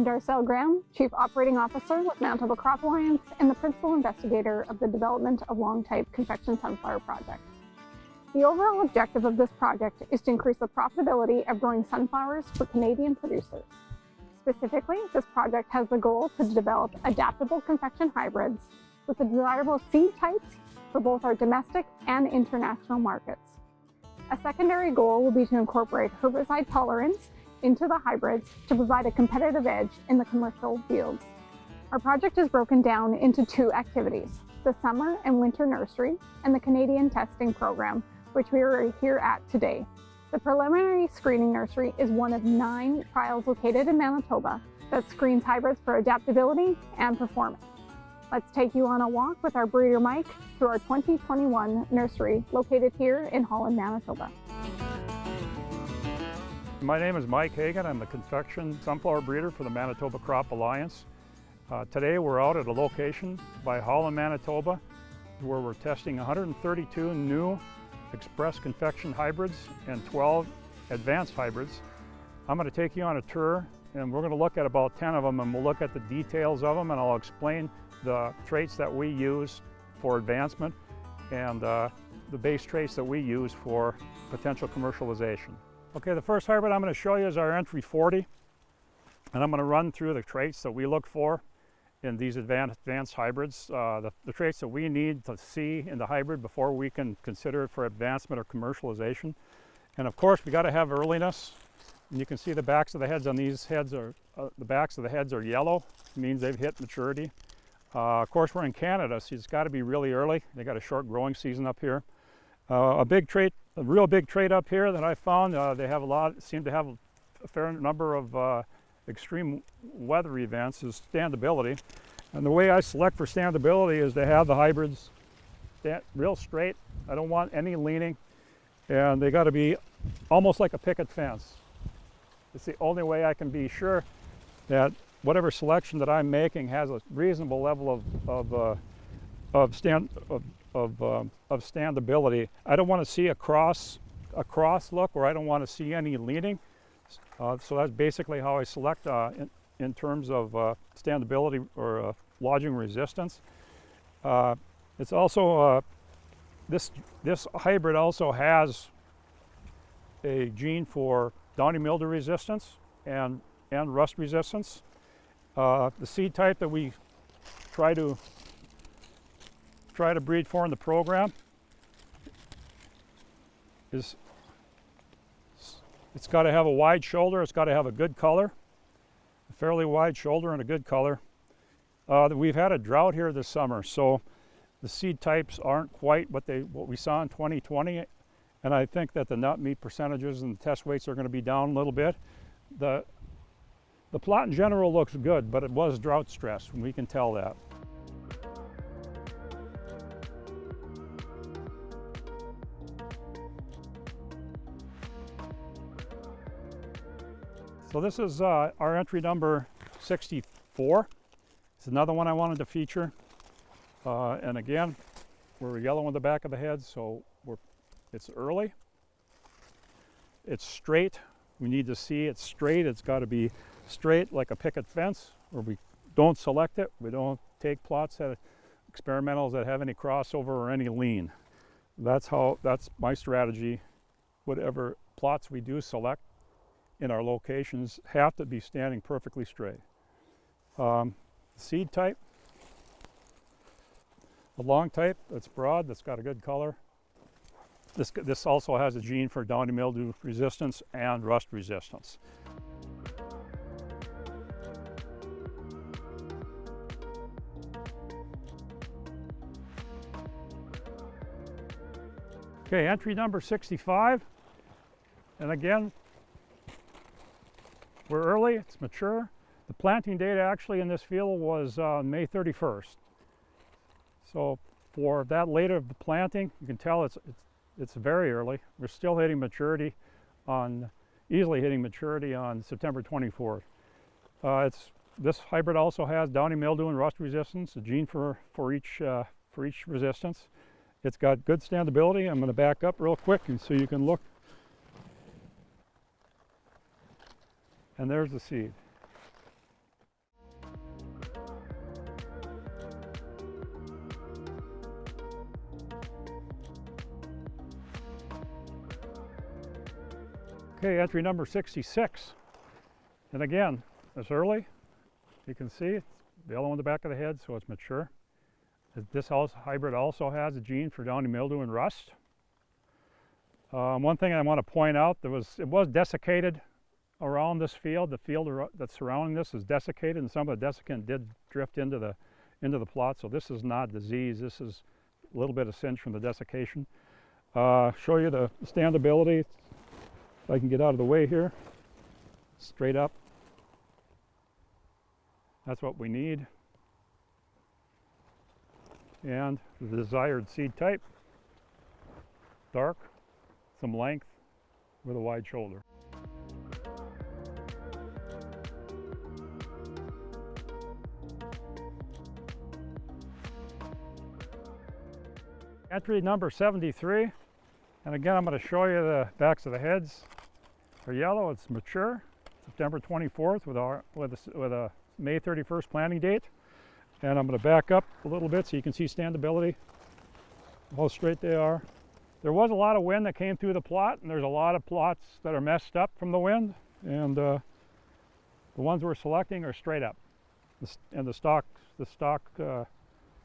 I'm Darcel Graham, Chief Operating Officer with Manitoba Crop Alliance and the Principal Investigator of the development of long-type Confection sunflower project. The overall objective of this project is to increase the profitability of growing sunflowers for Canadian producers. Specifically, this project has the goal to develop adaptable Confection hybrids with the desirable seed types for both our domestic and international markets. A secondary goal will be to incorporate herbicide tolerance into the hybrids to provide a competitive edge in the commercial fields. Our project is broken down into two activities, the summer and winter nursery and the Canadian testing program, which we are here at today. The preliminary screening nursery is one of 9 trials located in Manitoba that screens hybrids for adaptability and performance. Let's take you on a walk with our breeder Mike through our 2021 nursery located here in Holland, Manitoba. My name is Mike Hagen. I'm the Confection sunflower breeder for the Manitoba Crop Alliance. Today we're out at a location by Holland, Manitoba, where we're testing 132 new Express Confection hybrids and 12 advanced hybrids. I'm going to take you on a tour, and we're going to look at about 10 of them, and we'll look at the details of them, and I'll explain the traits that we use for advancement and the base traits that we use for potential commercialization. Okay, the first hybrid I'm going to show you is our entry 40, and I'm going to run through the traits that we look for in these advanced hybrids, the traits that we need to see in the hybrid before we can consider it for advancement or commercialization. And of course, we got to have earliness. And you can see the backs of the heads on these heads are the backs of the heads are yellow. It means they've hit maturity. Of course, we're in Canada, so it's got to be really early. They got a short growing season up here. A real big trait up here that I found, seem to have a fair number of extreme weather events, is standability. And the way I select for standability is to have the hybrids real straight. I don't want any leaning, and they got to be almost like a picket fence. It's the only way I can be sure that whatever selection that I'm making has a reasonable level of standability. I don't want to see a cross look, or I don't want to see any leaning. So that's basically how I select in terms of standability or lodging resistance. It's also this hybrid also has a gene for downy mildew resistance and rust resistance. The seed type that we try to breed for in the program is, it's got to have a wide shoulder, it's got to have a good color, a fairly wide shoulder and a good color. We've had a drought here this summer, so the seed types aren't quite what we saw in 2020, and I think that the nut meat percentages and the test weights are going to be down a little bit. The plot in general looks good, but it was drought stressed, and we can tell that. So this is our entry number 64. It's another one I wanted to feature. And again, we're yellow on the back of the head, so it's early. It's straight. We need to see it straight. It's got to be straight like a picket fence, or we don't select it. We don't take plots experimentals that have any crossover or any lean. That's my strategy. Whatever plots we do select in our locations have to be standing perfectly straight. Seed type, a long type that's broad, that's got a good color. This also has a gene for downy mildew resistance and rust resistance. Okay, entry number 65, and again, we're early, it's mature. The planting date actually in this field was May 31st. So for that late of the planting, you can tell it's very early. We're still hitting maturity easily hitting maturity on September 24th. This hybrid also has downy mildew and rust resistance, a gene for each resistance. It's got good standability. I'm going to back up real quick and so you can look. And there's the seed. Okay, entry number 66. And again, it's early. You can see it's yellow on the back of the head, so it's mature. This hybrid also has a gene for downy mildew and rust. One thing I want to point out, it was desiccated around this field. The field that's surrounding this is desiccated, and some of the desiccant did drift into the plot. So this is not disease. This is a little bit of singe from the desiccation. Show you the standability. If I can get out of the way here, straight up. That's what we need. And the desired seed type, dark, some length, with a wide shoulder. Entry number 73, and again I'm going to show you the backs of the heads. They're yellow, it's mature, September 24th with a May 31st planting date. And I'm going to back up a little bit so you can see standability, how straight they are. There was a lot of wind that came through the plot, and there's a lot of plots that are messed up from the wind, and the ones we're selecting are straight up. And the stock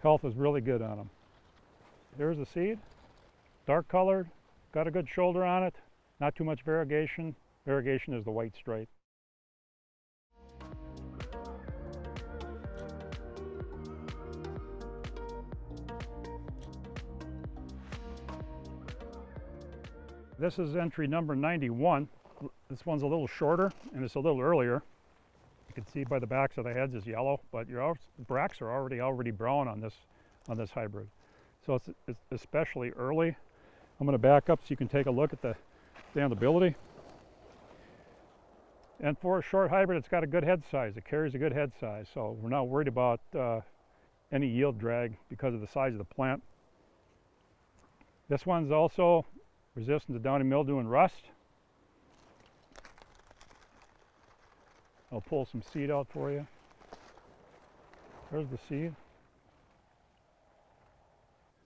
health is really good on them. Here's the seed, dark colored, got a good shoulder on it, not too much variegation. Variegation is the white stripe. This is entry number 91. This one's a little shorter and it's a little earlier. You can see by the backs of the heads is yellow, but your bracts are already brown on this hybrid. So it's especially early. I'm going to back up so you can take a look at the standability. And for a short hybrid, it's got a good head size. It carries a good head size, so we're not worried about any yield drag because of the size of the plant. This one's also resistant to downy mildew and rust. I'll pull some seed out for you. There's the seed.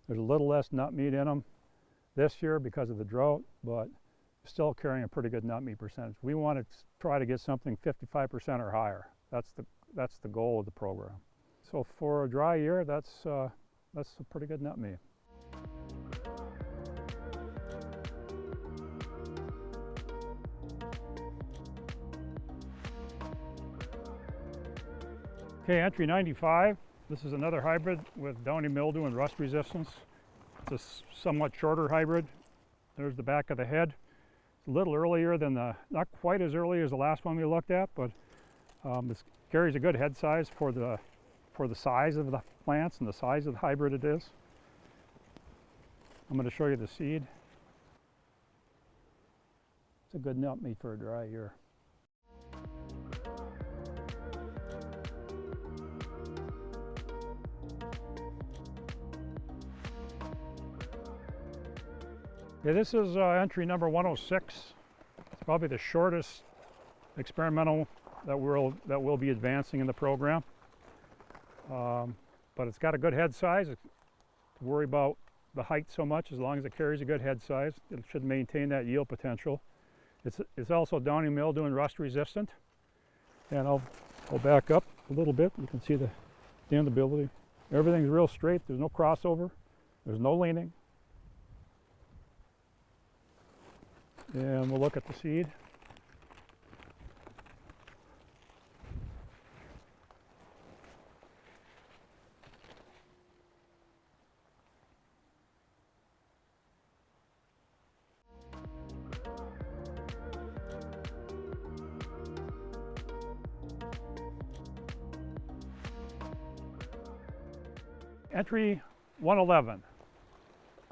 There's a little less nut meat in them this year because of the drought, but still carrying a pretty good nut meat percentage. We want to try to get something 55% or higher. That's the goal of the program. So for a dry year, that's a pretty good nut meat. Okay, entry 95. This is another hybrid with downy mildew and rust resistance. It's a somewhat shorter hybrid. There's the back of the head. It's a little earlier than not quite as early as the last one we looked at, but it carries a good head size for the size of the plants and the size of the hybrid it is. I'm going to show you the seed. It's a good nut meat for a dry year. Okay, this is entry number 106. It's probably the shortest experimental that we'll be advancing in the program. But it's got a good head size. Don't worry about the height so much. As long as it carries a good head size, it should maintain that yield potential. It's also downy mildew and rust resistant. And I'll back up a little bit. You can see the standability. Everything's real straight. There's no crossover. There's no leaning. And we'll look at the seed. Entry 111,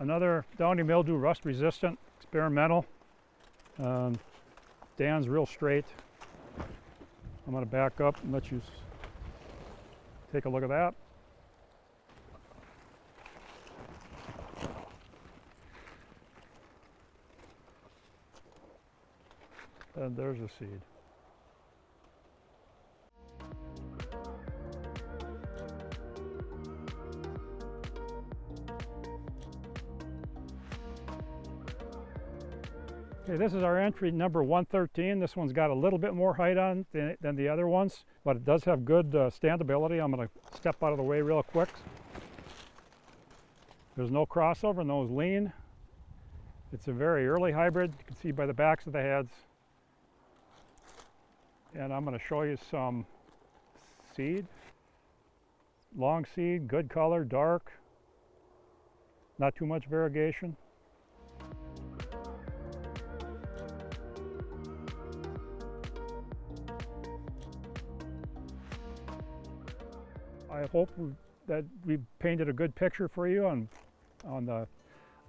another downy mildew rust resistant experimental. Stands real straight. I'm going to back up and let you take a look at that. And there's the seed. Okay, this is our entry number 113. This one's got a little bit more height on than the other ones, but it does have good standability. I'm going to step out of the way real quick. There's no crossover, no lean. It's a very early hybrid. You can see by the backs of the heads. And I'm going to show you some seed. Long seed, good color, dark, not too much variegation. I hope that we painted a good picture for you on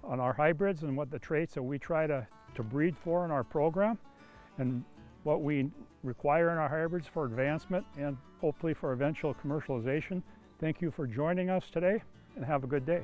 our hybrids and what the traits that we try to breed for in our program, and what we require in our hybrids for advancement and hopefully for eventual commercialization. Thank you for joining us today, and have a good day.